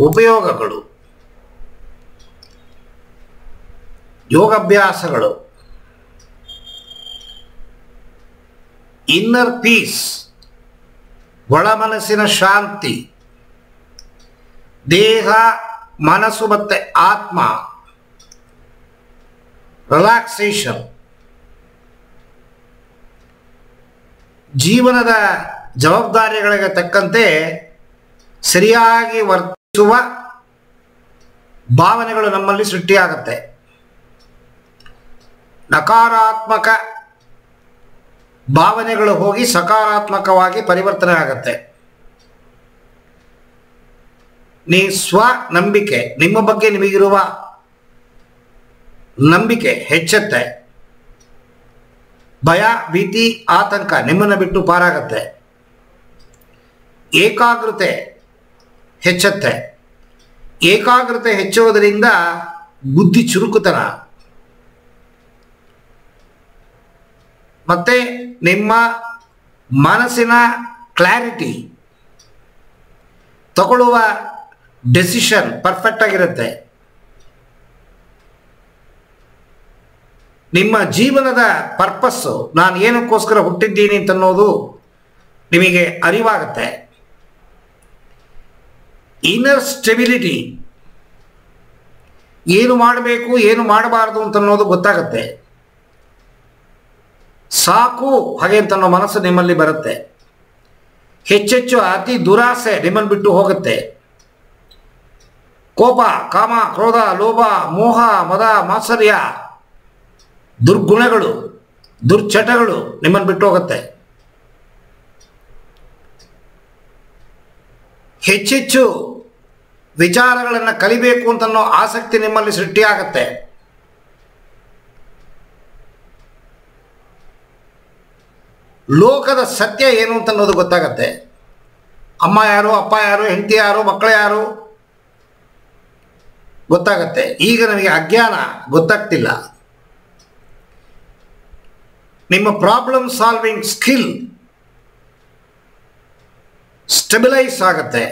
ಉಪಯೋಗಗಳು, ಯೋಗಾಭ್ಯಾಸಗಳು, inner piece, ಒಳ ಮನಸ್ಸಿನ ಶಾಂತಿ, ದೇಹ ಮನಸ್ಸು ಮತ್ತು ಆತ್ಮ ರಿಲ್ಯಾಕ್ಸೇಷನ್, ಜೀವನದ ಜವಾಬ್ದಾರಿಗಳಿಗೆ ತಕ್ಕಂತೆ ಸರಿಯಾಗಿ ವರ್ತಿಸುವ ಭಾವನೆಗಳು ನಮ್ಮಲ್ಲಿ ಸೃಷ್ಟಿಯಾಗುತ್ತೆ. ನಕಾರಾತ್ಮಕ ಭಾವನೆಗಳು ಹೋಗಿ ಸಕಾರಾತ್ಮಕವಾಗಿ ಪರಿವರ್ತನೆ ಆಗುತ್ತೆ. ಸ್ವನಂಬಿಕೆ, ನಿಮ್ಮ ಬಗ್ಗೆ ನಿಮಗಿರುವ ನಂಬಿಕೆ ಹೆಚ್ಚುತ್ತೆ. ಭಯ, ಭೀತಿ, ಆತಂಕ ನಿಮ್ಮನ್ನು ಬಿಟ್ಟು ಪಾರಾಗತ್ತೆ. ಏಕಾಗ್ರತೆ ಹೆಚ್ಚುತ್ತೆ. ಏಕಾಗ್ರತೆ ಹೆಚ್ಚುವುದರಿಂದ ಬುದ್ಧಿ ಚುರುಕುತನ ಮತ್ತು ನಿಮ್ಮ ಮನಸ್ಸಿನ ಕ್ಲಾರಿಟಿ, ತಗೊಳ್ಳುವ ಡೆಸಿಷನ್ ಪರ್ಫೆಕ್ಟ್ ಆಗಿರುತ್ತೆ. ನಿಮ್ಮ ಜೀವನದ ಪರ್ಪಸ್ಸು, ನಾನು ಏನಕ್ಕೋಸ್ಕರ ಹುಟ್ಟಿದ್ದೀನಿ ಅಂತನ್ನೋದು ನಿಮಗೆ ಅರಿವಾಗುತ್ತೆ. ಇನ್ನರ್ ಸ್ಟೆಬಿಲಿಟಿ, ಏನು ಮಾಡಬೇಕು ಏನು ಮಾಡಬಾರ್ದು ಅಂತನ್ನೋದು ಗೊತ್ತಾಗುತ್ತೆ. ಸಾಕು ಹಾಗೆ ಅಂತನ್ನೋ ಮನಸ್ಸು ನಿಮ್ಮಲ್ಲಿ ಬರುತ್ತೆ. ಹೆಚ್ಚೆಚ್ಚು ಅತಿ ದುರಾಸೆ ನಿಮ್ಮನ್ನು ಬಿಟ್ಟು ಹೋಗುತ್ತೆ. ಕೋಪ, ಕಾಮ, ಕ್ರೋಧ, ಲೋಭ, ಮೋಹ, ಮದ, ಮಾತ್ಸರ್ಯ, ದುರ್ಗುಣಗಳು, ದುರ್ಚಟಗಳು ನಿಮ್ಮನ್ನು ಬಿಟ್ಟು ಹೋಗುತ್ತೆ. ಹೆಚ್ಚೆಚ್ಚು ವಿಚಾರಗಳನ್ನು ಕಲಿಬೇಕು ಅಂತನ್ನೋ ಆಸಕ್ತಿ ನಿಮ್ಮಲ್ಲಿ ಸೃಷ್ಟಿಯಾಗತ್ತೆ. ಲೋಕದ ಸತ್ಯ ಏನು ಅಂತನ್ನೋದು ಗೊತ್ತಾಗತ್ತೆ. ಅಮ್ಮ ಯಾರು, ಅಪ್ಪ ಯಾರು, ಹೆಂಡತಿ ಯಾರು, ಮಕ್ಕಳು ಯಾರು ಗೊತ್ತಾಗತ್ತೆ. ಈಗ ನಮಗೆ ಅಜ್ಞಾನ ಗೊತ್ತಾಗ್ತಿಲ್ಲ. ನಿಮ್ಮ ಪ್ರಾಬ್ಲಮ್ ಸಾಲ್ವಿಂಗ್ ಸ್ಕಿಲ್ ಸ್ಟೆಬಿಲೈಸ್ ಆಗುತ್ತೆ.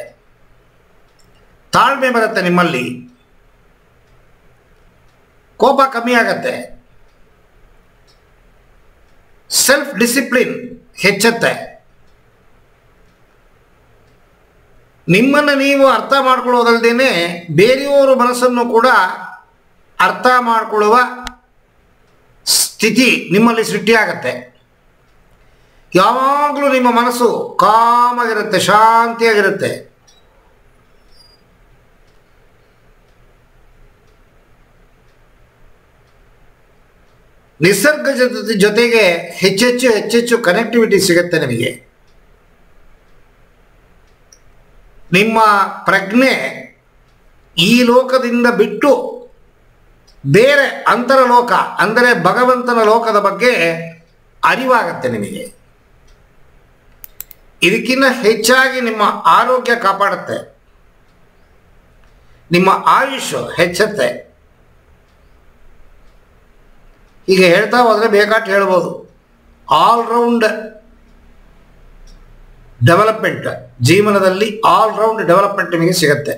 ತಾಳ್ಮೆ ಬರುತ್ತೆ ನಿಮ್ಮಲ್ಲಿ. ಕೋಪ ಕಮ್ಮಿ ಆಗತ್ತೆ. ಸೆಲ್ಫ್ ಡಿಸಿಪ್ಲಿನ್ ಹೆಚ್ಚುತ್ತೆ. ನಿಮ್ಮನ್ನು ನೀವು ಅರ್ಥ ಮಾಡ್ಕೊಳ್ಳೋದಲ್ಲದೇನೆ ಬೇರೆಯವರ ಮನಸ್ಸನ್ನು ಕೂಡ ಅರ್ಥ ಮಾಡಿಕೊಳ್ಳುವ ಸ್ಥಿತಿ ನಿಮ್ಮಲ್ಲಿ ಸೃಷ್ಟಿಯಾಗತ್ತೆ. ಯಾವಾಗಲೂ ನಿಮ್ಮ ಮನಸ್ಸು ಕಾಮಾಗಿರುತ್ತೆ, ಶಾಂತಿಯಾಗಿರುತ್ತೆ. ನಿಸರ್ಗ ಜೊತೆಗೆ ಹೆಚ್ಚೆಚ್ಚು ಕನೆಕ್ಟಿವಿಟಿ ಸಿಗುತ್ತೆ ನಿಮಗೆ. ನಿಮ್ಮ ಪ್ರಜ್ಞೆ ಈ ಲೋಕದಿಂದ ಬಿಟ್ಟು ಬೇರೆ ಅಂತರ ಲೋಕ ಅಂದರೆ ಭಗವಂತನ ಲೋಕದ ಬಗ್ಗೆ ಅರಿವಾಗತ್ತೆ ನಿಮಗೆ. ಇದಕ್ಕಿಂತ ಹೆಚ್ಚಾಗಿ ನಿಮ್ಮ ಆರೋಗ್ಯ ಕಾಪಾಡುತ್ತೆ. ನಿಮ್ಮ ಆಯುಷ್ ಹೆಚ್ಚುತ್ತೆ. ಹೀಗೆ ಹೇಳ್ತಾ ಹೋದರೆ ಬೇಕಾಟ್ ಹೇಳ್ಬೋದು. ಆಲ್ರೌಂಡ್ ಡೆವಲಪ್ಮೆಂಟ್, ಜೀವನದಲ್ಲಿ ಆಲ್ರೌಂಡ್ ಡೆವಲಪ್ಮೆಂಟ್ ನಿಮಗೆ ಸಿಗುತ್ತೆ.